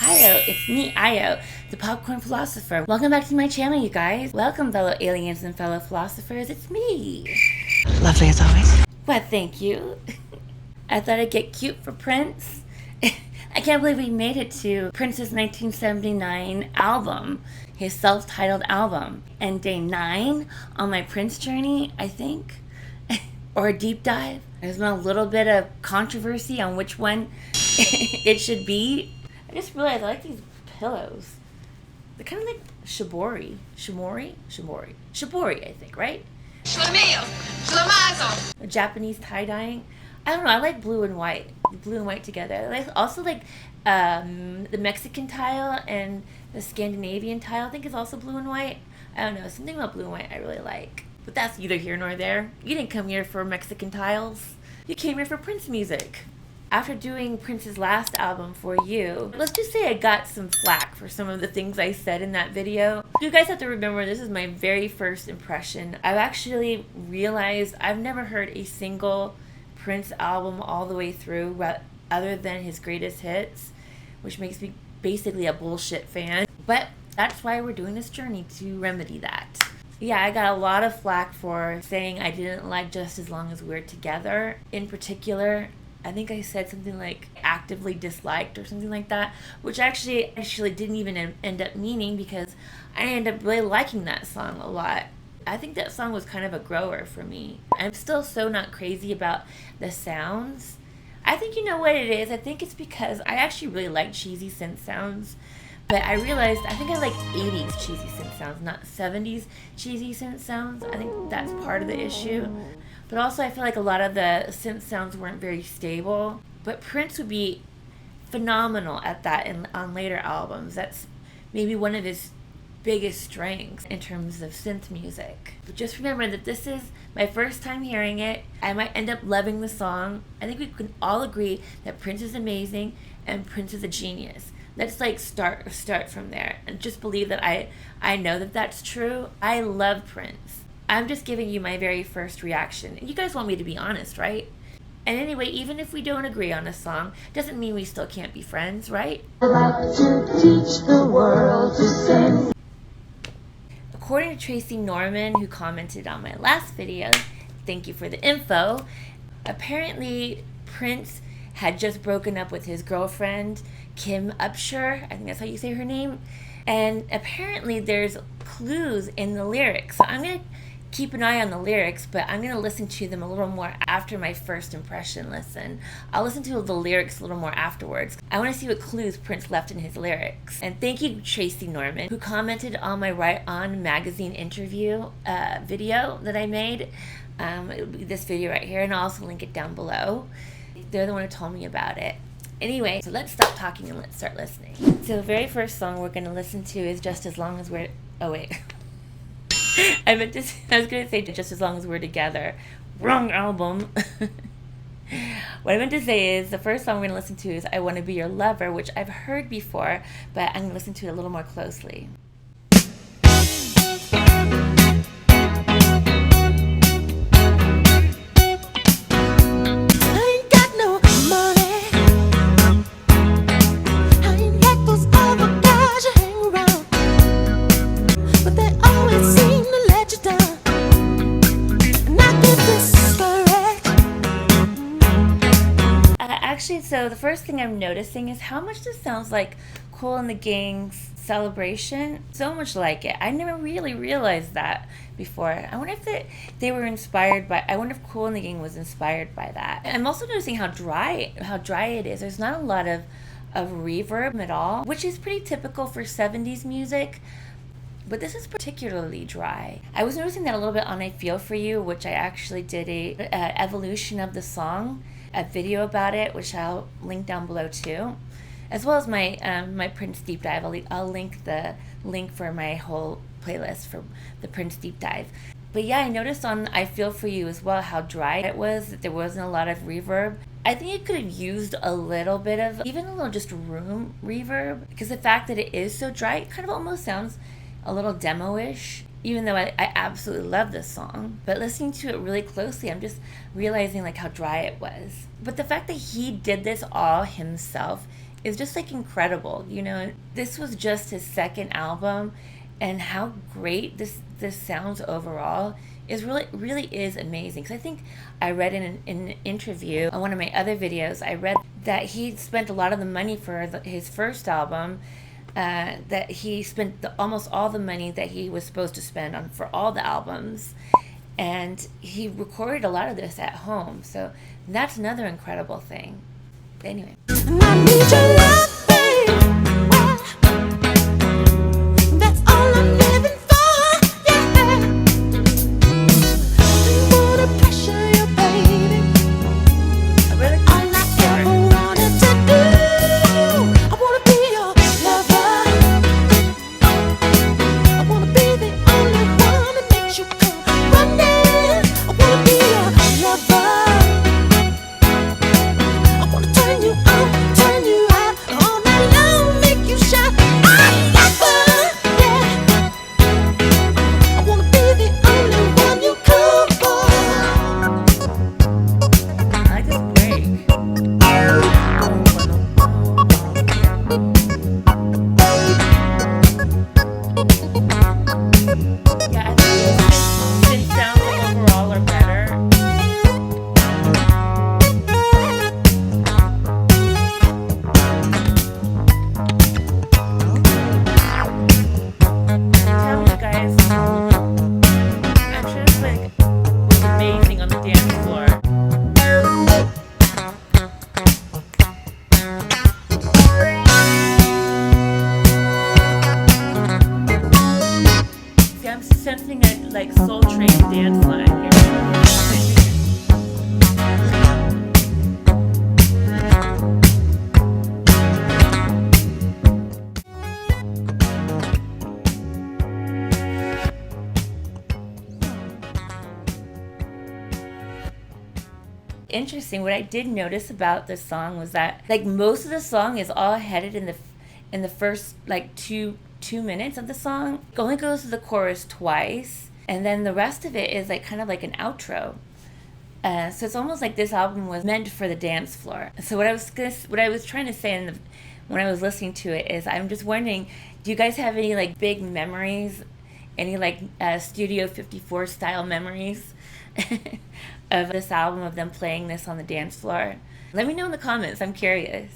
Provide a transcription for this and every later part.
Hiyo, it's me, Io, the popcorn philosopher. Welcome back to my channel, you guys. Welcome, fellow aliens and fellow philosophers. It's me. Lovely as always. Well, thank you. I thought I'd get cute for Prince. I can't believe we made it to Prince's 1979 album, his self-titled album. And day 9 on my Prince journey, I think, or a deep dive. There's been a little bit of controversy on which one it should be. I just realized I like these pillows. They're kind of like shibori, I think, right? Schlemiel, Schlemazel. A Japanese tie-dyeing. I don't know, I like blue and white together. I also like the Mexican tile and the Scandinavian tile, I think is also blue and white. I don't know, something about blue and white I really like. But that's neither here nor there. You didn't come here for Mexican tiles. You came here for Prince music. After doing Prince's last album, For You, let's just say I got some flack for some of the things I said in that video. You guys have to remember this is my very first impression. I've actually realized I've never heard a single Prince album all the way through other than his greatest hits, which makes me basically a bullshit fan. But that's why we're doing this journey, to remedy that. Yeah, I got a lot of flack for saying I didn't like Just As Long As We're Together. In particular, I think I said something like actively disliked or something like that, which actually didn't even end up meaning, because I ended up really liking that song a lot. I think that song was kind of a grower for me. I'm still so not crazy about the sounds. I think you know what it is. I think it's because I actually really like cheesy synth sounds. But I realized I think I like 80s cheesy synth sounds, not 70s cheesy synth sounds. I think that's part of the issue. But also I feel like a lot of the synth sounds weren't very stable. But Prince would be phenomenal at that on later albums. That's maybe one of his biggest strengths in terms of synth music. But just remember that this is my first time hearing it. I might end up loving the song. I think we can all agree that Prince is amazing and Prince is a genius. Let's start from there and just believe that I know that that's true. I love Prince. I'm just giving you my very first reaction. You guys want me to be honest, right? And anyway, even if we don't agree on a song, doesn't mean we still can't be friends, right? About to teach the world to sing. According to Tracy Norman, who commented on my last video, thank you for the info, apparently Prince had just broken up with his girlfriend, Kim Upsher, I think that's how you say her name, and apparently there's clues in the lyrics. So I'm going to keep an eye on the lyrics, but I'm going to listen to them a little more after my first impression listen. I'll listen to the lyrics a little more afterwards. I want to see what clues Prince left in his lyrics. And thank you, Tracy Norman, who commented on my Right On magazine interview video that I made. It'll be this video right here, and I'll also link it down below. They're the one who told me about it. Anyway, so let's stop talking and let's start listening. So the very first song we're going to listen to is Just As Long As We're... Oh, wait. I was going to say Just As Long As We're Together. Wrong album. What I meant to say is the first song we're going to listen to is I Want to Be Your Lover, which I've heard before, but I'm going to listen to it a little more closely. So the first thing I'm noticing is how much this sounds like Kool and the Gang's Celebration. So much like it. I never really realized that before. I wonder if they were inspired by... I wonder if Kool and the Gang was inspired by that. And I'm also noticing how dry it is. There's not a lot of reverb at all, which is pretty typical for 70s music. But this is particularly dry. I was noticing that a little bit on I Feel For You, which I actually did a evolution of the song, a video about it, which I'll link down below too, as well as my my Prince deep dive. I'll link the link for my whole playlist for the Prince deep dive. But yeah, I noticed on I Feel For You as well how dry it was, that there wasn't a lot of reverb. I think it could have used a little bit of, even a little just room reverb, because the fact that it is so dry, it kind of almost sounds a little demo-ish, even though I absolutely love this song. But listening to it really closely, I'm just realizing like how dry it was. But the fact that he did this all himself is just like incredible. You know, this was just his second album, and how great this sounds overall is really is amazing. Because I think I read in an interview on one of my other videos, I read that he spent a lot of the money for his first album. That he spent almost all the money that he was supposed to spend on for all the albums, and he recorded a lot of this at home. So that's another incredible thing. Anyway. I need your love, babe. That's all I'm living for, yeah. I wanna pressure you, baby. All I ever wanted to do, I wanna be your lover. I wanna be the only one that makes you come running. I wanna be your lover. I wanna turn you on, turn you out, all night long, make you shine. I'm lover, yeah. I wanna be the only one you come for. I just break. Yeah, I think his sounds overall are better. Tell me, guys. I'm sure it's like was amazing on the dance floor. See, I'm sensing a like Soul Train dance line here. Interesting. What I did notice about this song was that like most of the song is all headed in the first like two minutes of the song. It only goes to the chorus twice, and then the rest of it is like kind of like an outro. So it's almost like this album was meant for the dance floor. So what I was trying to say when I was listening to it is, I'm just wondering, do you guys have any like big memories, any like Studio 54 style memories of this album, of them playing this on the dance floor? Let me know in the comments. I'm curious.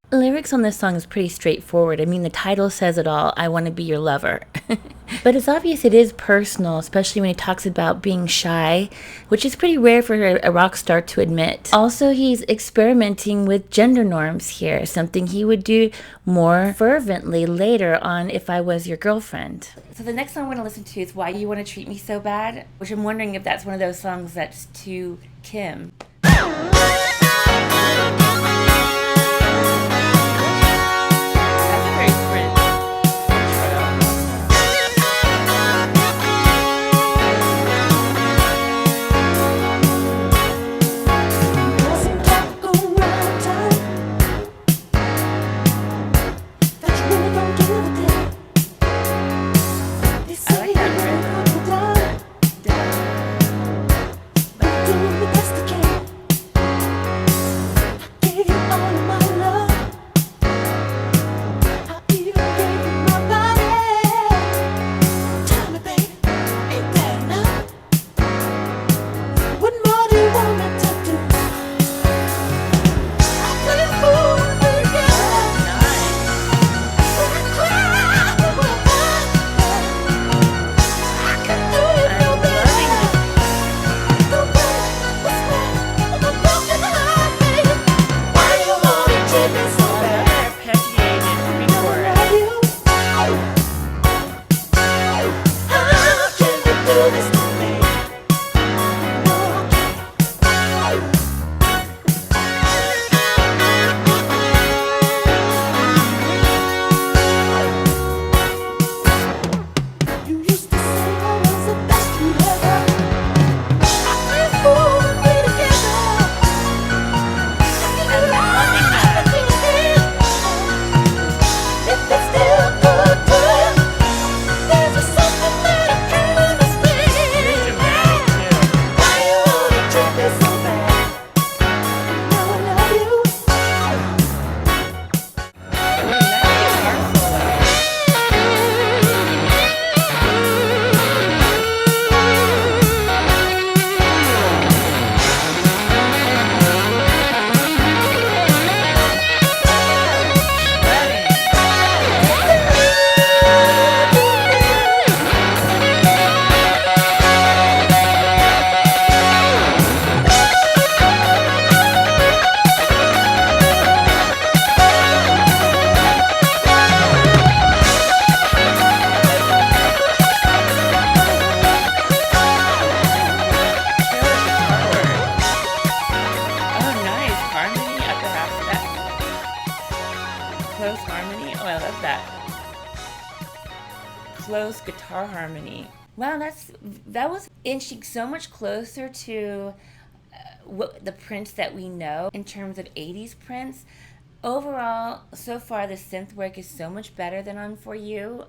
Lyrics on this song is pretty straightforward. I mean, the title says it all. I want to be your lover. But it's obvious it is personal, especially when he talks about being shy, which is pretty rare for a rock star to admit. Also, he's experimenting with gender norms here, something he would do more fervently later on If I Was Your Girlfriend. So the next song I'm going to listen to is Why You Want to Treat Me So Bad, which I'm wondering if that's one of those songs that's to Kim. Doing the best I can. love that. Close guitar harmony. Wow, that was inching so much closer to the Prince that we know in terms of 80s Prince. Overall, so far the synth work is so much better than on For You.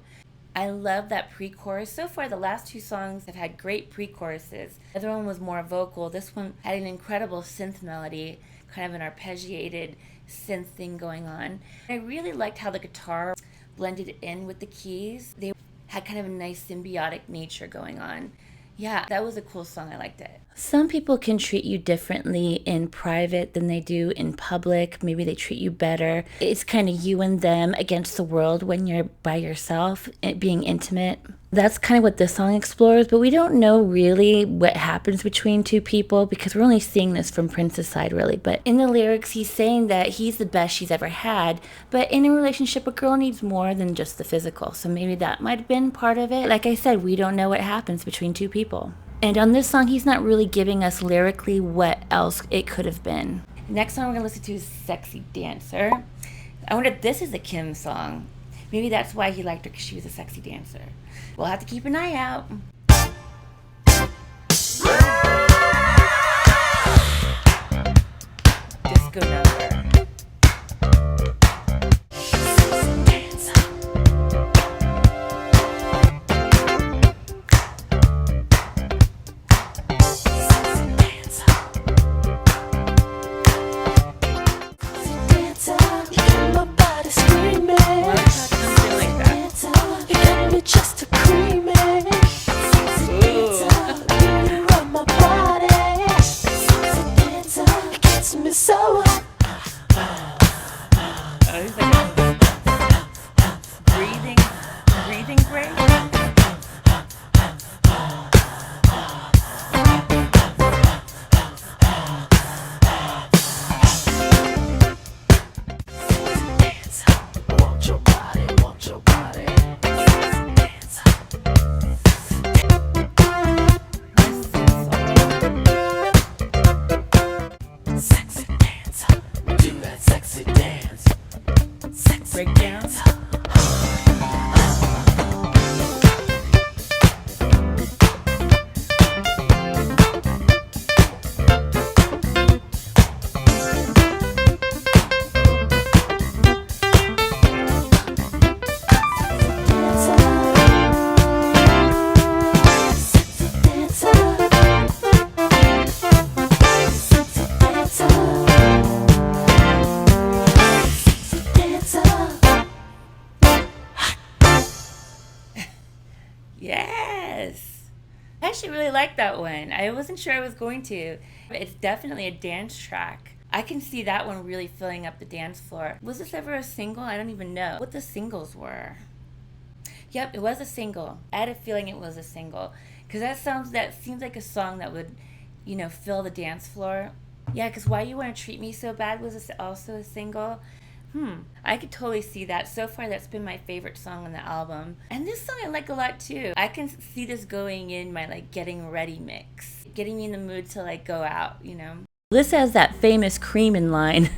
I love that pre-chorus. So far the last two songs have had great pre-choruses. The other one was more vocal. This one had an incredible synth melody, kind of an arpeggiated synth thing going on. I really liked how the guitar blended in with the keys. They had kind of a nice symbiotic nature going on. Yeah, that was a cool song. I liked it. Some people can treat you differently in private than they do in public. Maybe they treat you better. It's kind of you and them against the world when you're by yourself, being intimate. That's kind of what this song explores, but we don't know really what happens between two people because we're only seeing this from Prince's side, really. But in the lyrics, he's saying that he's the best she's ever had, but in a relationship, a girl needs more than just the physical. So maybe that might have been part of it. Like I said, we don't know what happens between two people. And on this song, he's not really giving us lyrically what else it could have been. Next song we're going to listen to is Sexy Dancer. I wonder if this is a Kim song. Maybe that's why he liked her, because she was a sexy dancer. We'll have to keep an eye out. Disco number. Just a creamy, run my body. It gets me so. He's like breathing break. Want your body, want your body. Sexy dancer, do that sexy dance. Sexy Breakdown. dancer. Yes. I actually really like that one. I wasn't sure I was going to. It's definitely a dance track. I can see that one really filling up the dance floor. Was this ever a single? I don't even know what the singles were. Yep, it was a single. I had a feeling it was a single. Because that seems like a song that would, fill the dance floor. Yeah, because Why You Want to Treat Me So Bad was also a single. I could totally see that. So far, that's been my favorite song on the album. And this song I like a lot too. I can see this going in my getting ready mix. Getting me in the mood to go out, This has that famous Creamin' line.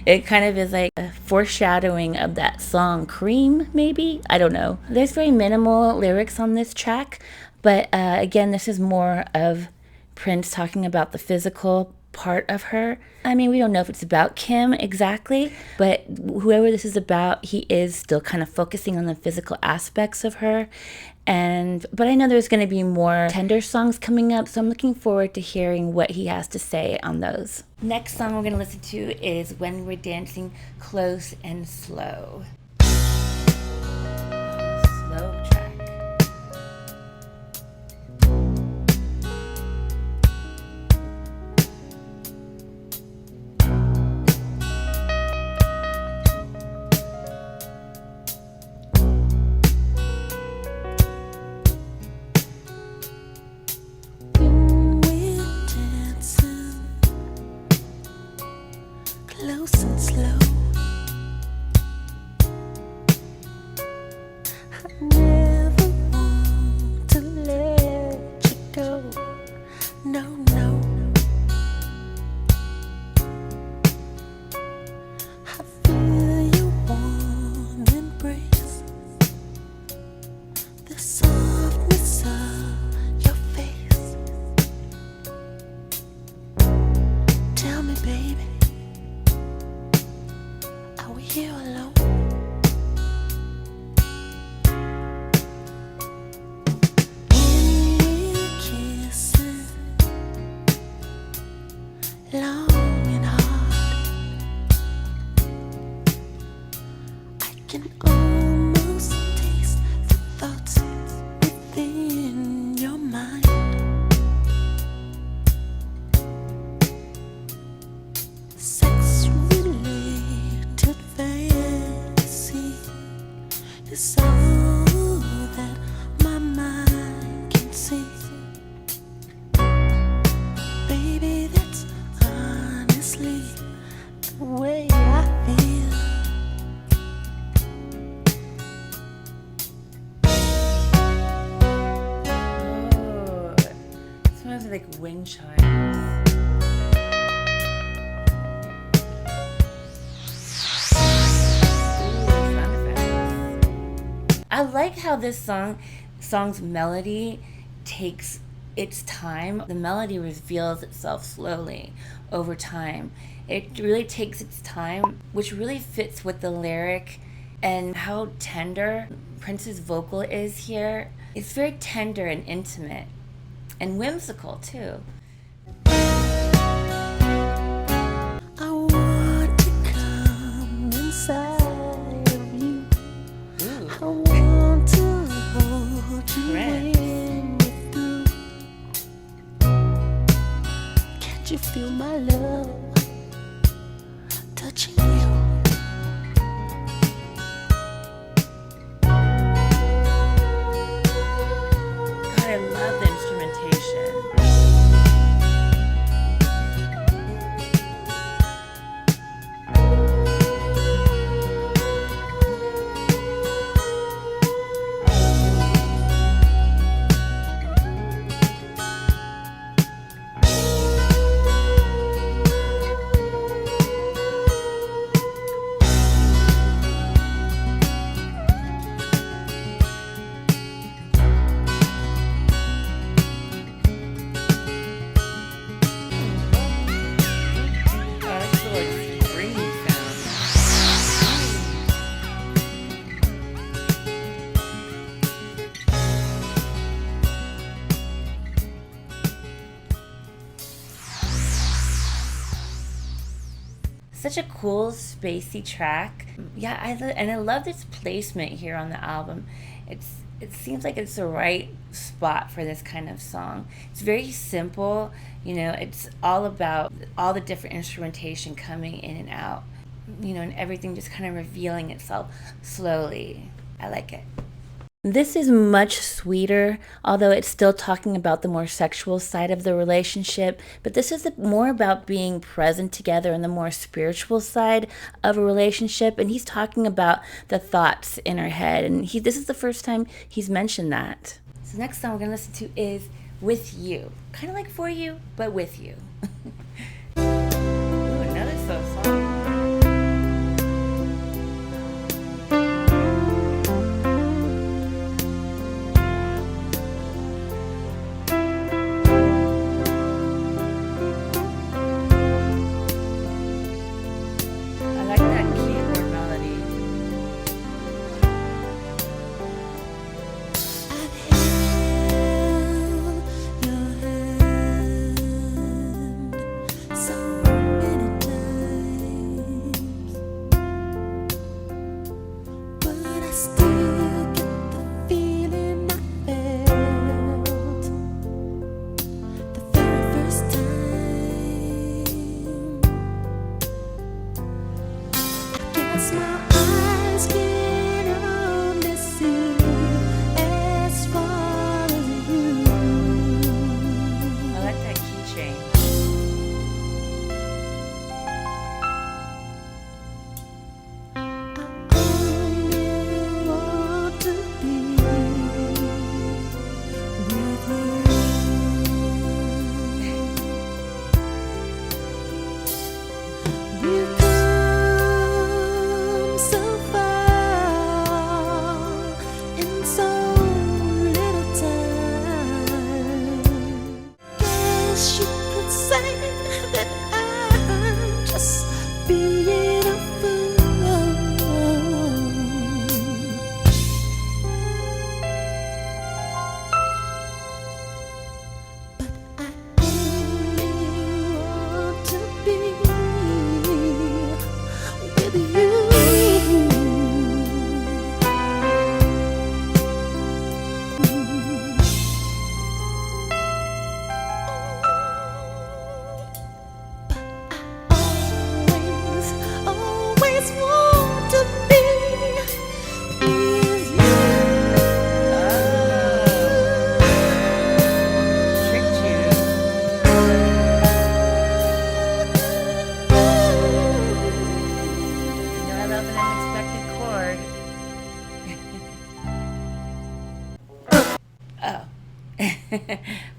It kind of is like a foreshadowing of that song Cream, maybe? I don't know. There's very minimal lyrics on this track. But again, this is more of Prince talking about the physical part of her. I mean, we don't know if it's about Kim exactly, but whoever this is about, he is still kind of focusing on the physical aspects of her. But I know there's going to be more tender songs coming up, so I'm looking forward to hearing what he has to say on those. Next song we're going to listen to is When We're Dancing Close and Slow. Slow track. Close and slow. I never want to let you go. No, no. I feel you warming can almost taste the thoughts within your mind. Sex-related fantasy is all that my mind can see. Baby, that's honestly the way I feel. Oh, it smells like wind chimes. I like how this song's melody takes its time. The melody reveals itself slowly over time. It really takes its time, which really fits with the lyric and how tender Prince's vocal is here. It's very tender and intimate and whimsical too. I want to come inside of you. I want to hold you when you're through. Can't you feel my love touching you? God, I love the instrumentation. Such a cool spacey track. Yeah, I love this placement here on the album. It seems like it's the right spot for this kind of song. It's very simple, it's all about all the different instrumentation coming in and out, and everything just kind of revealing itself slowly. I like it. This is much sweeter, although it's still talking about the more sexual side of the relationship, but this is more about being present together in the more spiritual side of a relationship, and he's talking about the thoughts in her head, and this is the first time he's mentioned that. So the next song we're going to listen to is With You. Kind of like For You, but With You. Ooh, another slow song.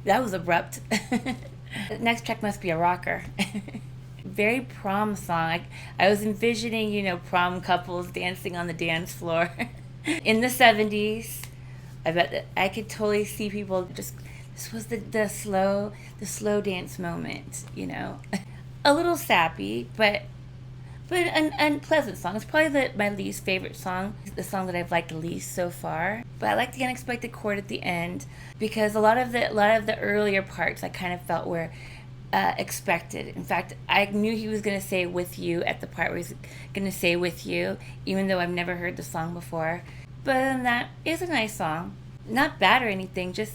That was abrupt. The next track must be a rocker. Very prom song. I was envisioning, prom couples dancing on the dance floor in the 70s. I bet that I could totally see people just. This was the slow dance moment. A little sappy, but an unpleasant song. It's probably my least favorite song. The song that I've liked the least so far. But I like the unexpected chord at the end because a lot of the earlier parts I kind of felt were expected. In fact, I knew he was going to say "with you" at the part where he's going to say "with you," even though I've never heard the song before. But other than that, it's a nice song. Not bad or anything, just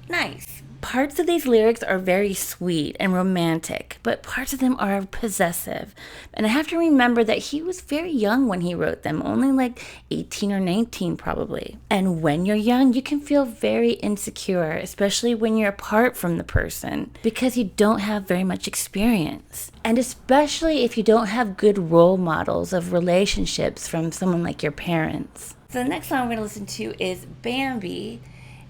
nice. Parts of these lyrics are very sweet and romantic, but parts of them are possessive. And I have to remember that he was very young when he wrote them, only like 18 or 19 probably. And when you're young, you can feel very insecure, especially when you're apart from the person, because you don't have very much experience. And especially if you don't have good role models of relationships from someone like your parents. So the next song we're going to listen to is Bambi.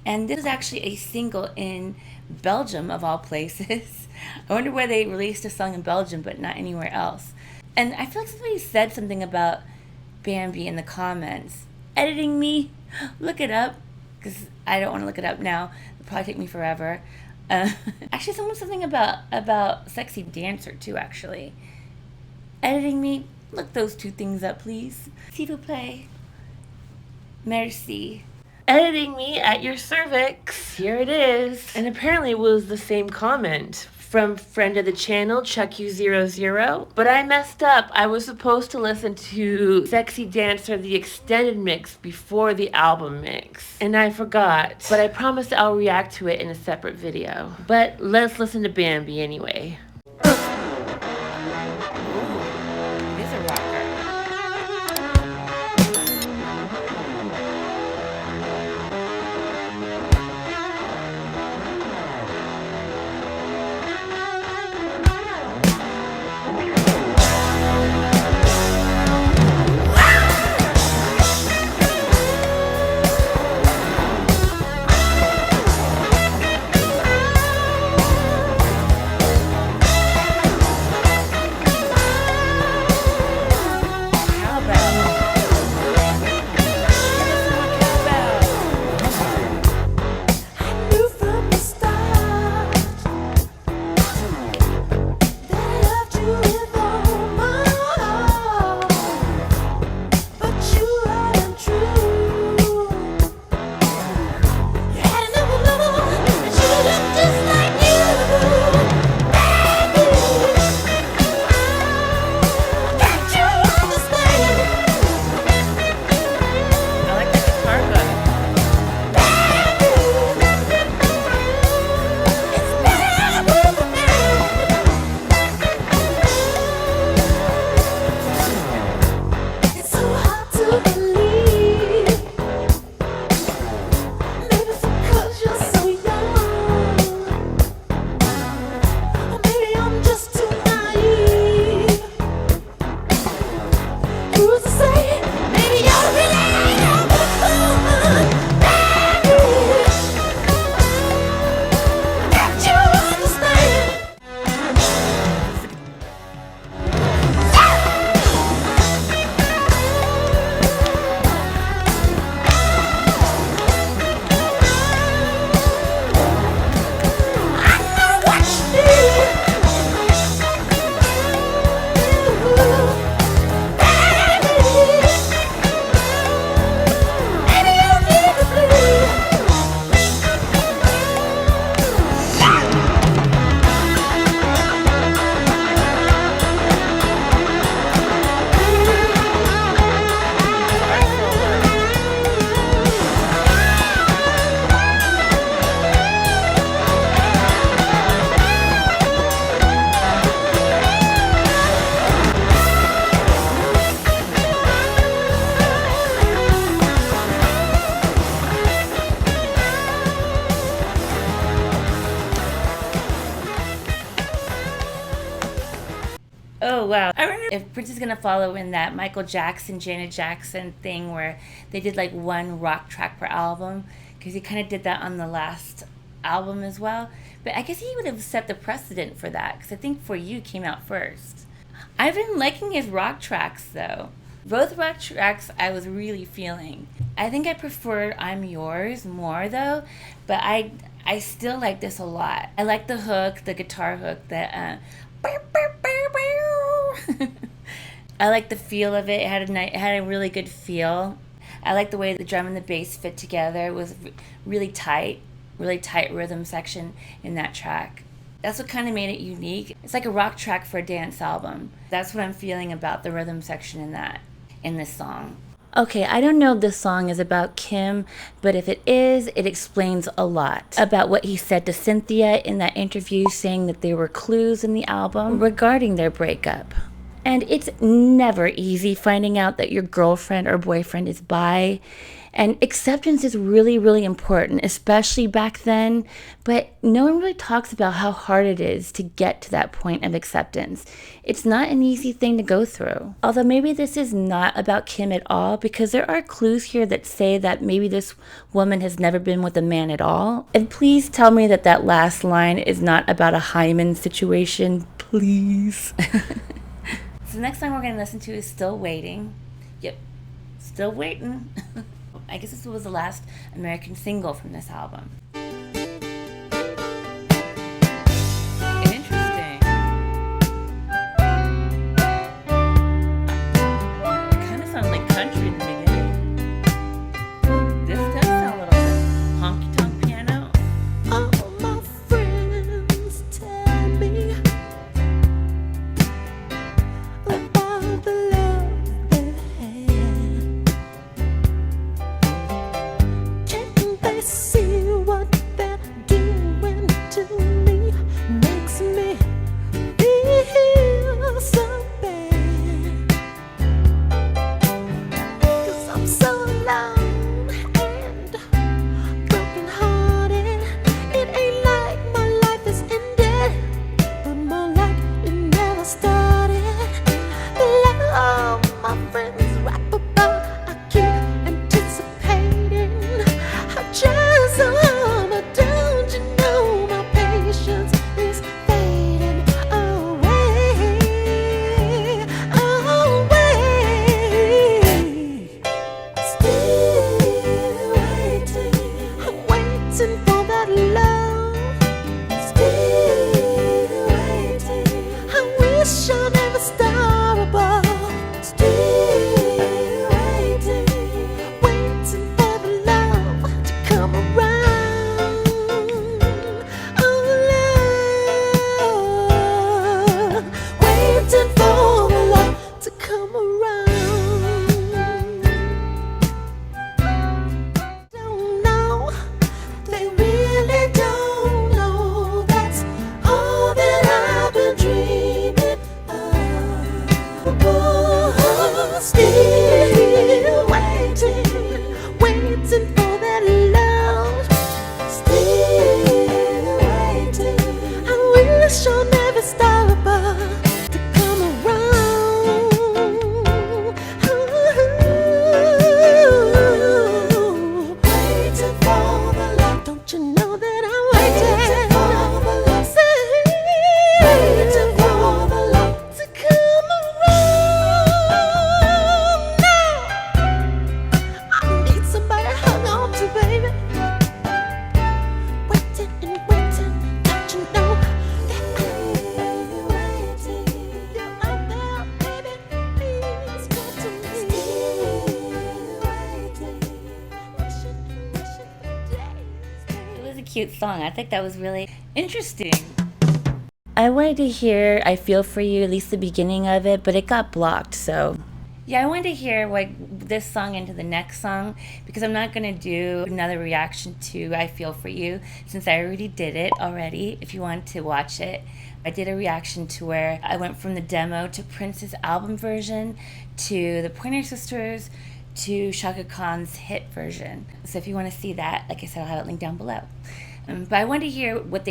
And this is actually a single in Belgium, of all places. I wonder why they released a song in Belgium, but not anywhere else. And I feel like somebody said something about Bambi in the comments. Editing me? Look it up, because I don't want to look it up now. It'll probably take me forever. Actually, someone said something about Sexy Dancer, too, actually. Editing me? Look those two things up, please. S'il vous plaît. Merci. Editing me at your cervix. Here it is. And apparently it was the same comment from friend of the channel, CHAKA, but I messed up. I was supposed to listen to Sexy Dancer, the extended mix, before the album mix. And I forgot. But I promised I'll react to it in a separate video. But let's listen to Bambi anyway. It is a rocker. Oh, wow. I wonder if Prince is going to follow in that Michael Jackson, Janet Jackson thing where they did like one rock track per album, because he kind of did that on the last album as well. But I guess he would have set the precedent for that, because I think For You came out first. I've been liking his rock tracks, though. Both rock tracks I was really feeling. I think I preferred I'm Yours more, though, but I still like this a lot. I like the hook, the guitar hook, that I like the feel of it. It had a really good feel. I like the way the drum and the bass fit together. It was really tight rhythm section in that track. That's what kind of made it unique. It's like a rock track for a dance album. That's what I'm feeling about the rhythm section in this song. Okay, I don't know if this song is about Kim, but if it is, it explains a lot about what he said to Cynthia in that interview, saying that there were clues in the album regarding their breakup. And it's never easy finding out that your girlfriend or boyfriend is bi. And acceptance is really, really important, especially back then. But no one really talks about how hard it is to get to that point of acceptance. It's not an easy thing to go through. Although maybe this is not about Kim at all, because there are clues here that say that maybe this woman has never been with a man at all. And please tell me that that last line is not about a hymen situation, please. So the next song we're going to listen to is Still Waiting. Yep, Still Waiting. I guess this was the last American single from this album. Interesting. It kind of sounds like country in the beginning. This does sound a little bit honky-tonk piano. All my friends tell me about the love they've had. Can't they see what they're doing to me? Makes me feel so bad. 'Cause I'm so alone and broken hearted. It ain't like my life is ended, but more like it never started. Love, my friends rap about, I keep anticipating. I try so hard, but don't you know my patience is fading away, away. Still waiting, I'm waiting for that love. Still waiting, I wish I never start above. Still waiting, waiting for the love to come around. Oh, love, waiting for the love to come around. Don't know, they really don't know. That's all that I've been dreaming of. Still waiting, waiting for that love. Still waiting, I wish I'll never stop above to come around. Waiting for the love. Don't you know that I'm waiting for the love? Waiting for the love to come around now. I need somebody to hang on to, baby. Waiting and waiting, don't you know that I'm waiting? You're out there, baby, please come to me. Still waiting, wishing for days. It was a cute song. I think that was really interesting. I wanted to hear I Feel For You, at least the beginning of it, but it got blocked, so. Yeah, I wanted to hear like this song into the next song, because I'm not going to do another reaction to I Feel For You, since I already did it already. If you want to watch it, I did a reaction to where I went from the demo to Prince's album version to the Pointer Sisters to Chaka Khan's hit version. So if you want to see that, like I said, I'll have it linked down below. But I wanted to hear what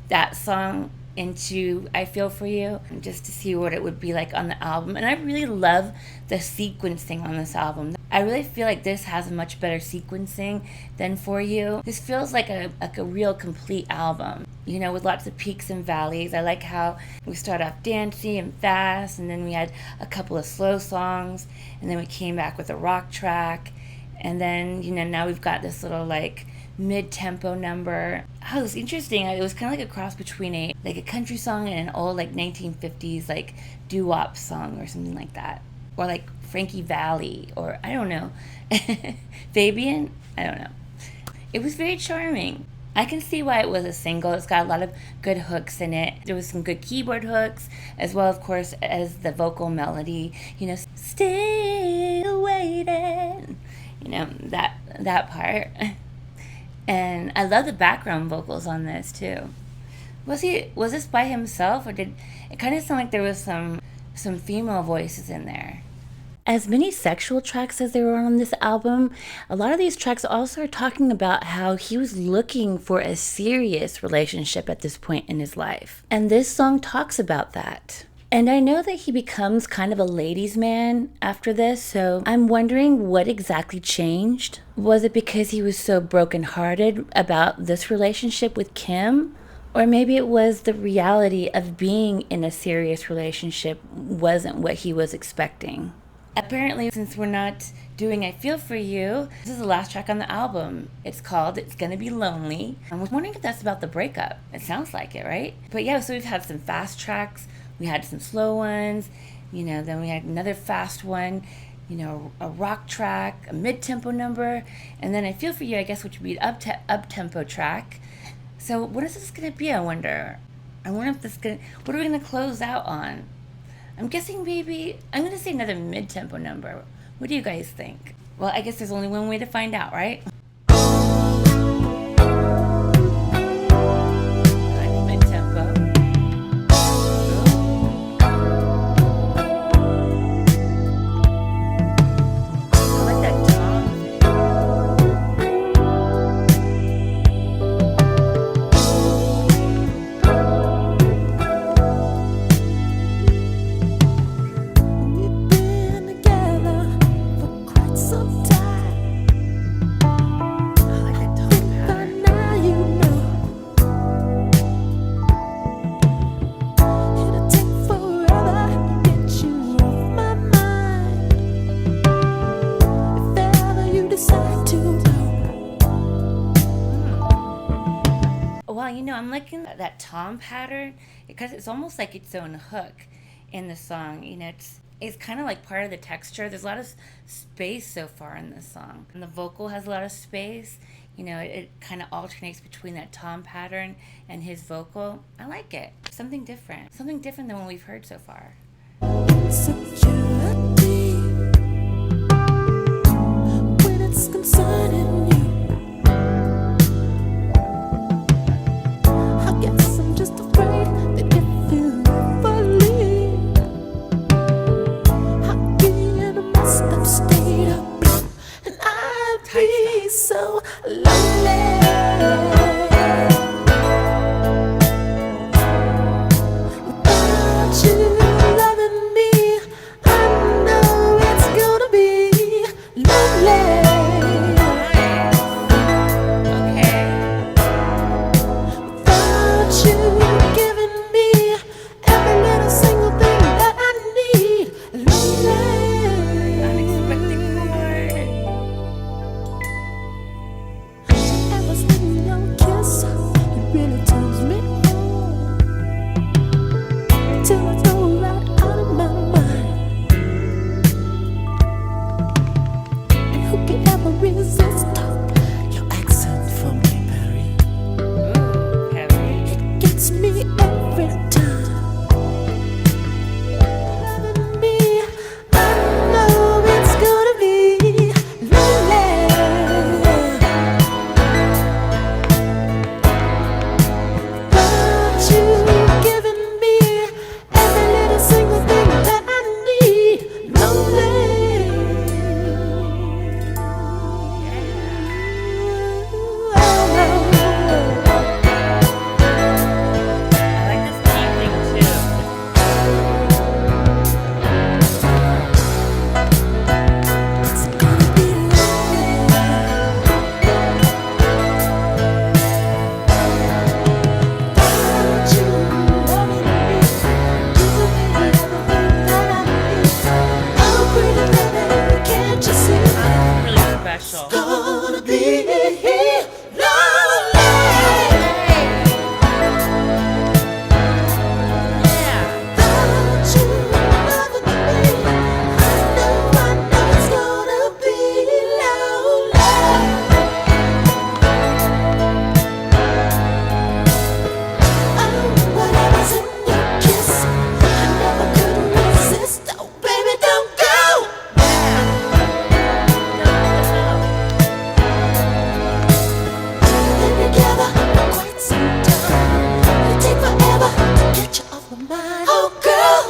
that song into I Feel For You, just to see what it would be like on the album. And I really love the sequencing on this album. I I really feel like this has a much better sequencing than For You. This feels like a real complete album, you know, with lots of peaks and valleys. I like how we start off dancey and fast, and then we had a couple of slow songs, and then we came back with a rock track, and then, you know, now we've got this little like mid-tempo number. Oh, it was interesting. It was kind of like a cross between a country song and an old like 1950s like doo-wop song or something like that, or like Frankie Valli, or I don't know, Fabian. I don't know. It was very charming. I can see why it was a single. It's got a lot of good hooks in it. There was some good keyboard hooks, as well, of course, as the vocal melody. You know, still waiting. You know, that part. And I love the background vocals on this too. Was this by himself, or did it kind of sound like there was some female voices in there? As many sexual tracks as there were on this album, a lot of these tracks also are talking about how he was looking for a serious relationship at this point in his life. And this song talks about that. And I know that he becomes kind of a ladies' man after this, so I'm wondering what exactly changed. Was it because he was so brokenhearted about this relationship with Kim? Or maybe it was the reality of being in a serious relationship wasn't what he was expecting. Apparently, since we're not doing I Feel For You, this is the last track on the album. It's called It's Gonna Be Lonely. I was wondering if that's about the breakup. It sounds like it, right? But yeah, so we've had some fast tracks, we had some slow ones, you know, then we had another fast one, you know, a rock track, a mid-tempo number, and then I Feel For You, I guess, which would be an up-tempo track. So what is this gonna be, I wonder? What are we gonna close out on? I'm guessing maybe, I'm going to say another mid-tempo number. What do you guys think? Well, I guess there's only one way to find out, right? Mid-tempo. I like that tone. We've been together for quite some time. I like that tone By pattern. now you know it'll take forever to get you off my mind. If ever you decide to go. Well, you know, I'm liking that tom pattern because it's almost like its own hook in the song. You know, it's kind of like part of the texture. There's a lot of space so far in this song, and the vocal has a lot of space. You know, it kind of alternates between that tom pattern and his vocal. I like it. Something different than what we've heard so far. Insecurity when it's concerning you. I guess I'm just afraid that if you ever leave, I'll be in a messed up state of blue, and I'd be so lonely. Without you loving me, I know it's gonna be lonely. Okay. Without you giving me every little single thing that I need, lonely. Unexpected chord. Ever since your kiss, it really turns me on, till I go right out of my mind. And who can ever resist your accent from Paris? Ooh, heavy. Gets me every time. Loving me, I know it's gonna be lonely. Without you giving me every little single thing that I need, lonely. gonna be lonely. Don't you love me? I know it's gonna be lonely. Oh, whatever's in your kiss, I never could resist. Oh, baby, don't go. Been together for quite some time. It take forever to get you off my mind. Oh, girl.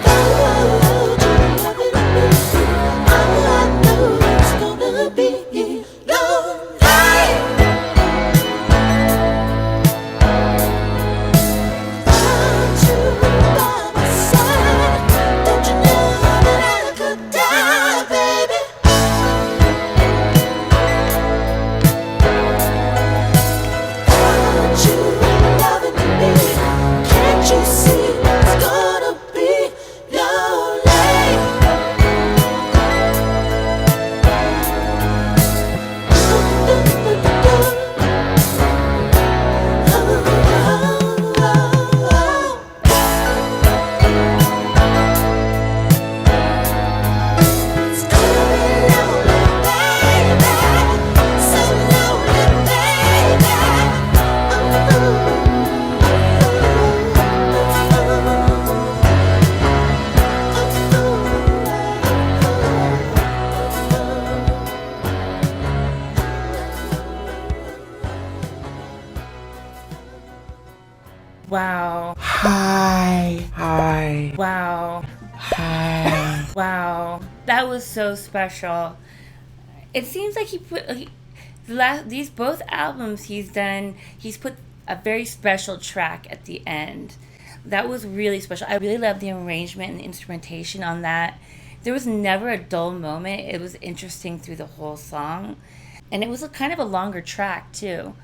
Don't you love me? Oh, I know it's gonna be lonely. Want you by my side. Don't you know that I could die, baby? Want you loving me? Can't you see it's gonna be lonely? It's gonna be lonely, baby. So lonely, baby. Wow. Hi. Wow. Hi. Wow. That was so special. It seems like these both albums he's done, he's put a very special track at the end. That was really special. I really loved the arrangement and the instrumentation on that. There was never a dull moment. It was interesting through the whole song. And it was kind of a longer track too.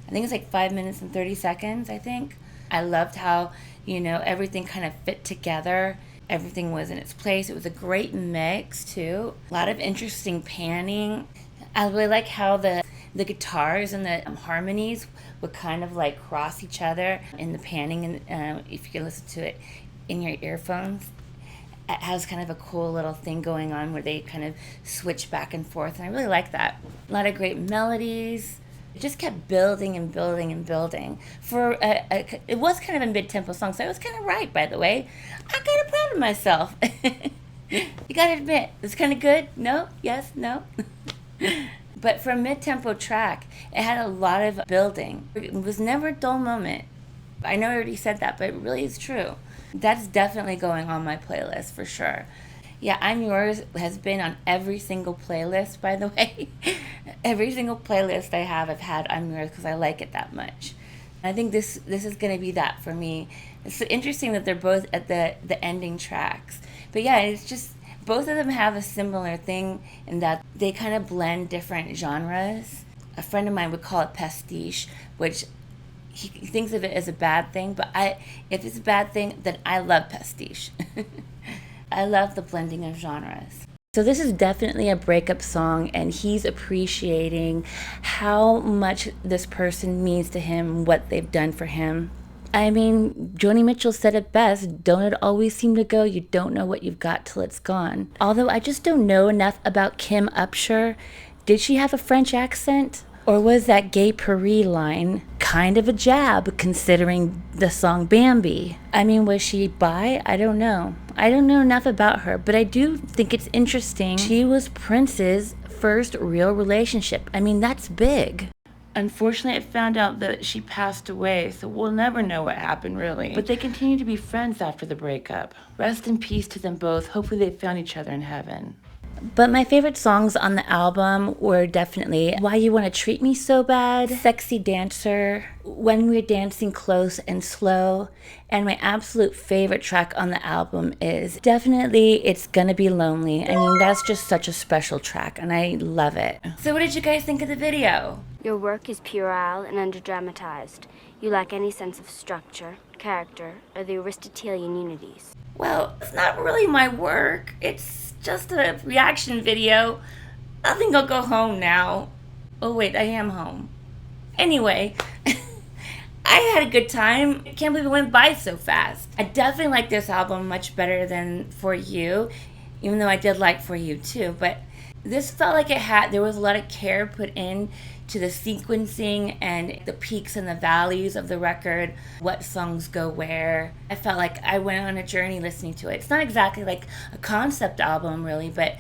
I think it's like 5 minutes and 30 seconds, I think. I loved how, everything kind of fit together. Everything was in its place. It was a great mix too. A lot of interesting panning. I really like how the guitars and the harmonies would kind of like cross each other in the panning, and if you can listen to it in your earphones, it has kind of a cool little thing going on where they kind of switch back and forth, and I really like that. A lot of great melodies. It just kept building and building and building. It was kind of a mid-tempo song, so I was kind of right, by the way. I'm kind of proud of myself. You gotta admit, it's kind of good. No? Yes? No? But for a mid-tempo track, it had a lot of building. It was never a dull moment. I know I already said that, but it really is true. That's definitely going on my playlist for sure. Yeah, I'm Yours has been on every single playlist, by the way. Every single playlist I have, I've had I'm Yours because I like it that much. I think this is going to be that for me. It's interesting that they're both at the ending tracks. But yeah, it's just, both of them have a similar thing in that they kind of blend different genres. A friend of mine would call it pastiche, which he thinks of it as a bad thing, but if it's a bad thing, then I love pastiche. I love the blending of genres. So this is definitely a breakup song, and he's appreciating how much this person means to him, what they've done for him. I mean, Joni Mitchell said it best, don't it always seem to go, you don't know what you've got till it's gone. Although I just don't know enough about Kim Upsher. Did she have a French accent? Or was that gay Paris line kind of a jab, considering the song Bambi? I mean, was she bi? I don't know. I don't know enough about her, but I do think it's interesting. She was Prince's first real relationship. I mean, that's big. Unfortunately, I found out that she passed away, so we'll never know what happened, really. But they continue to be friends after the breakup. Rest in peace to them both. Hopefully they found each other in heaven. But my favorite songs on the album were definitely Why You Wanna Treat Me So Bad, Sexy Dancer, When We're Dancing Close and Slow, and my absolute favorite track on the album is definitely It's Gonna Be Lonely. I mean, that's just such a special track, and I love it. So what did you guys think of the video? Your work is puerile and underdramatized. You lack any sense of structure. character are the Aristotelian unities. Well, it's not really my work. It's just a reaction video. I think I'll go home now. Oh wait, I am home. Anyway, I had a good time. I can't believe it went by so fast. I definitely like this album much better than For You, even though I did like For You too, but this felt like there was a lot of care put in to the sequencing and the peaks and the valleys of the record, what songs go where. I felt like I went on a journey listening to it. It's not exactly like a concept album really, but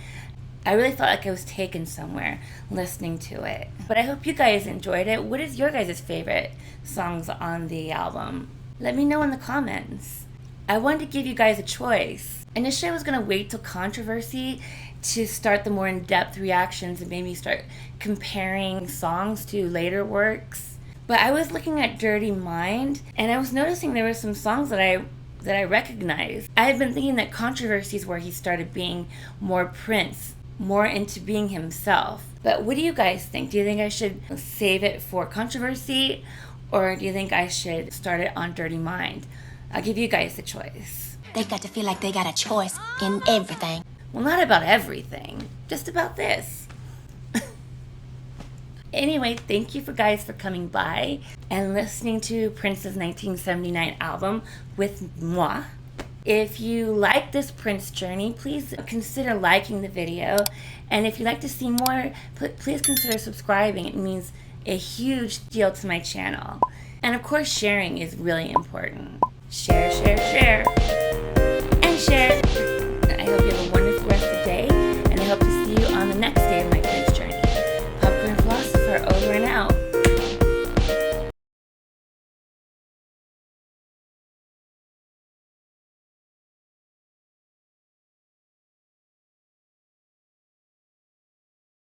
I really felt like I was taken somewhere listening to it. But I hope you guys enjoyed it. What is your guys' favorite songs on the album? Let me know in the comments. I wanted to give you guys a choice. Initially I was going to wait till Controversy to start the more in-depth reactions and maybe start comparing songs to later works. But I was looking at Dirty Mind and I was noticing there were some songs that I recognized. I had been thinking that Controversy is where he started being more Prince, more into being himself. But what do you guys think? Do you think I should save it for Controversy, or do you think I should start it on Dirty Mind? I'll give you guys the choice. They got to feel like they got a choice in everything. Well, not about everything, just about this. Anyway, thank you guys for coming by and listening to Prince's 1979 album with moi. If you like this Prince journey, please consider liking the video. And if you'd like to see more, please consider subscribing. It means a huge deal to my channel. And of course, sharing is really important. Share, share, share. And share.